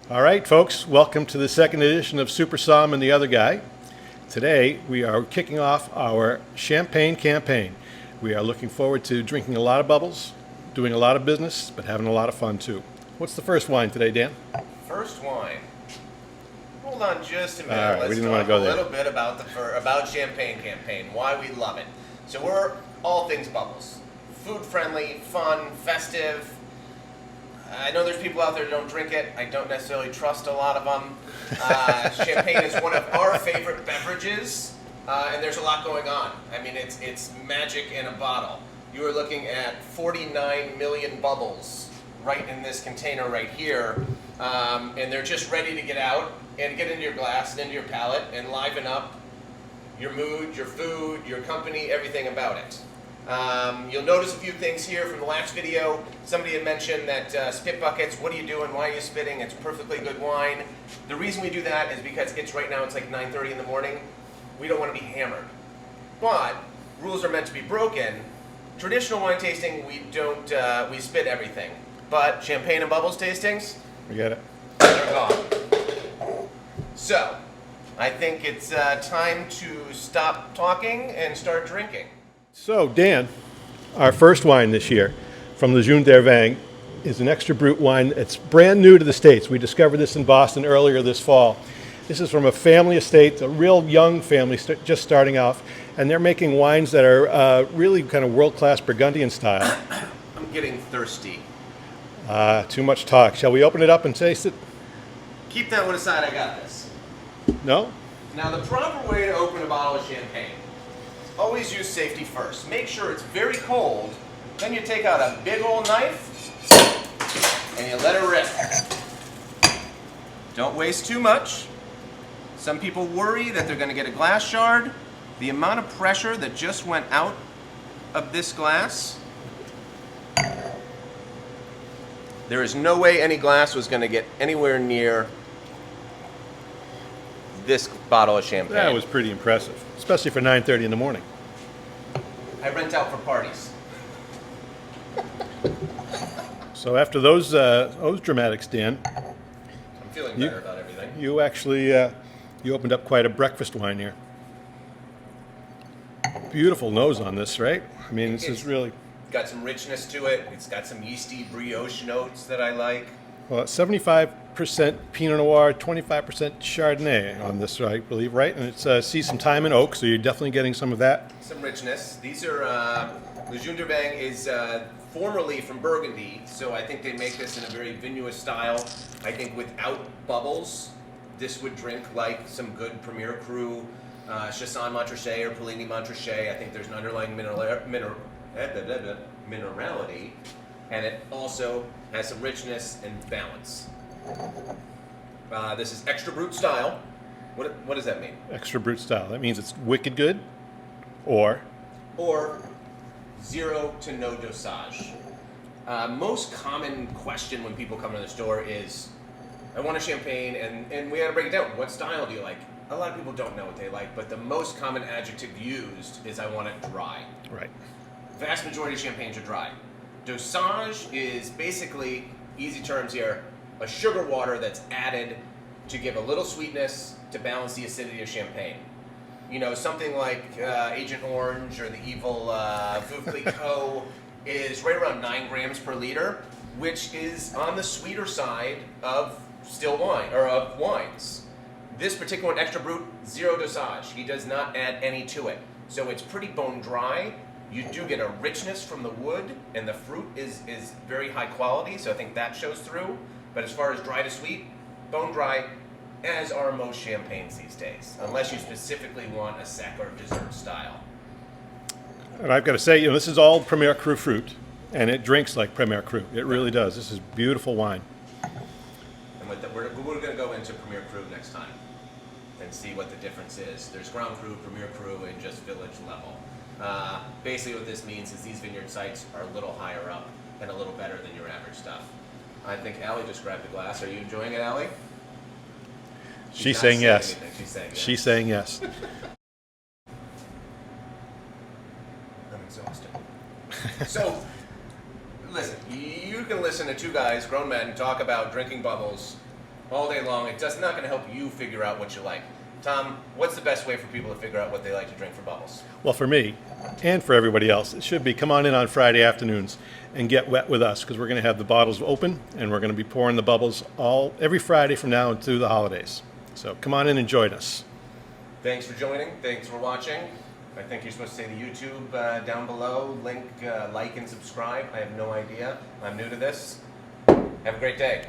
All right, folks, welcome to the second edition of Super Somm and the Other Guy. Today, we are kicking off our champagne campaign. We are looking forward to drinking a lot of bubbles, doing a lot of business, but having a lot of fun too. What's the first wine today, Dan? First wine. Hold on just a minute. All right, we Let's didn't want talk to go a there. little bit about champagne campaign, why we love it. So we're all things bubbles. Food friendly, fun, festive. I know there's people out there that don't drink it. I don't necessarily trust a lot of them. Champagne is one of our favorite beverages, and there's a lot going on. I mean, it's magic in a bottle. You are looking at 49 million bubbles right in this container right here, and they're just ready to get out and get into your glass and into your palate and liven up your mood, your food, your company, everything about it. You'll notice a few things here from the last video. Somebody had mentioned that spit buckets, what are you doing, why are you spitting? It's perfectly good wine. The reason we do that is because right now it's like 9:30 in the morning. We don't want to be hammered. But rules are meant to be broken. Traditional wine tasting, we spit everything. But champagne and bubbles tastings, We got it. they're gone. So, I think it's time to stop talking and start drinking. So, Dan, our first wine this year from Lejeune d'Hervang is an extra brut wine. It's brand new to the States. We discovered this in Boston earlier this fall. This is from a family estate, a real young family just starting off, and they're making wines that are really kind of world-class Burgundian style. I'm getting thirsty. Too much talk. Shall we open it up and taste it? Keep that one aside, I got this. No? Now, the proper way to open a bottle of champagne, always use safety first. Make sure it's very cold, then you take out a big old knife and you let it rip. Don't waste too much. Some people worry that they're going to get a glass shard. The amount of pressure that just went out of this glass, there is no way any glass was going to get anywhere near this bottle of champagne. That was pretty impressive, especially for 9:30 in the morning. I rent out for parties. So after those dramatics, Dan, I'm feeling better about everything. you actually you opened up quite a breakfast wine here. Beautiful nose on this, right? I mean, this is really Got some richness to it. It's got some yeasty brioche notes that I like. well, 75% Pinot Noir, 25% Chardonnay on this, I believe, right? And it's see some thyme and oak, so you're definitely getting some of that. Some richness. These are Lejeune d'Hervang is formerly from Burgundy, so I think they make this in a very vinous style. I think without bubbles, this would drink like some good Premier Cru, Chassagne Montrachet or Polini Montrachet. I think there's an underlying minerality, and it also has some richness and balance. This is extra brut style. What does that mean? Extra brut style. That means it's wicked good, or Or 0 to no dosage. Most common question when people come to the store is, I want a champagne, and we gotta break it down. What style do you like? A lot of people don't know what they like, but the most common adjective used is I want it dry. right. Vast majority of champagnes are dry. Dosage is basically, easy terms here, a sugar water that's added to give a little sweetness to balance the acidity of champagne. You know, something like Agent Orange or the evil Veuve Clicquot is right around 9 grams per liter, which is on the sweeter side of still wine, or of wines. This particular one, extra brut, 0 dosage. He does not add any to it. So it's pretty bone dry. You do get a richness from the wood, and the fruit is very high quality, so I think that shows through. But as far as dry to sweet, bone dry, as are most champagnes these days, unless you specifically want a sec or dessert style. And I've got to say, this is all Premier Cru fruit, and it drinks like Premier Cru. It really does. This is beautiful wine. And we're going to go into Premier Cru next time and see what the difference is. There's Grand Cru, Premier Cru, and just village level. Basically what this means is these vineyard sites are a little higher up and a little better than your average stuff. I think Allie just grabbed the glass. Are you enjoying it, Allie? She's saying yes. She's saying yes. She's saying yes. I'm exhausted. So, listen, you can listen to two guys, grown men, talk about drinking bubbles all day long. It's just not going to help you figure out what you like. Tom, what's the best way for people to figure out what they like to drink for bubbles? Well, for me and for everybody else, it should be come on in on Friday afternoons and get wet with us because we're going to have the bottles open and we're going to be pouring the bubbles every Friday from now and through the holidays. So come on in and join us. Thanks for joining. Thanks for watching. I think you're supposed to say the YouTube down below. Link, like, and subscribe. I have no idea. I'm new to this. Have a great day.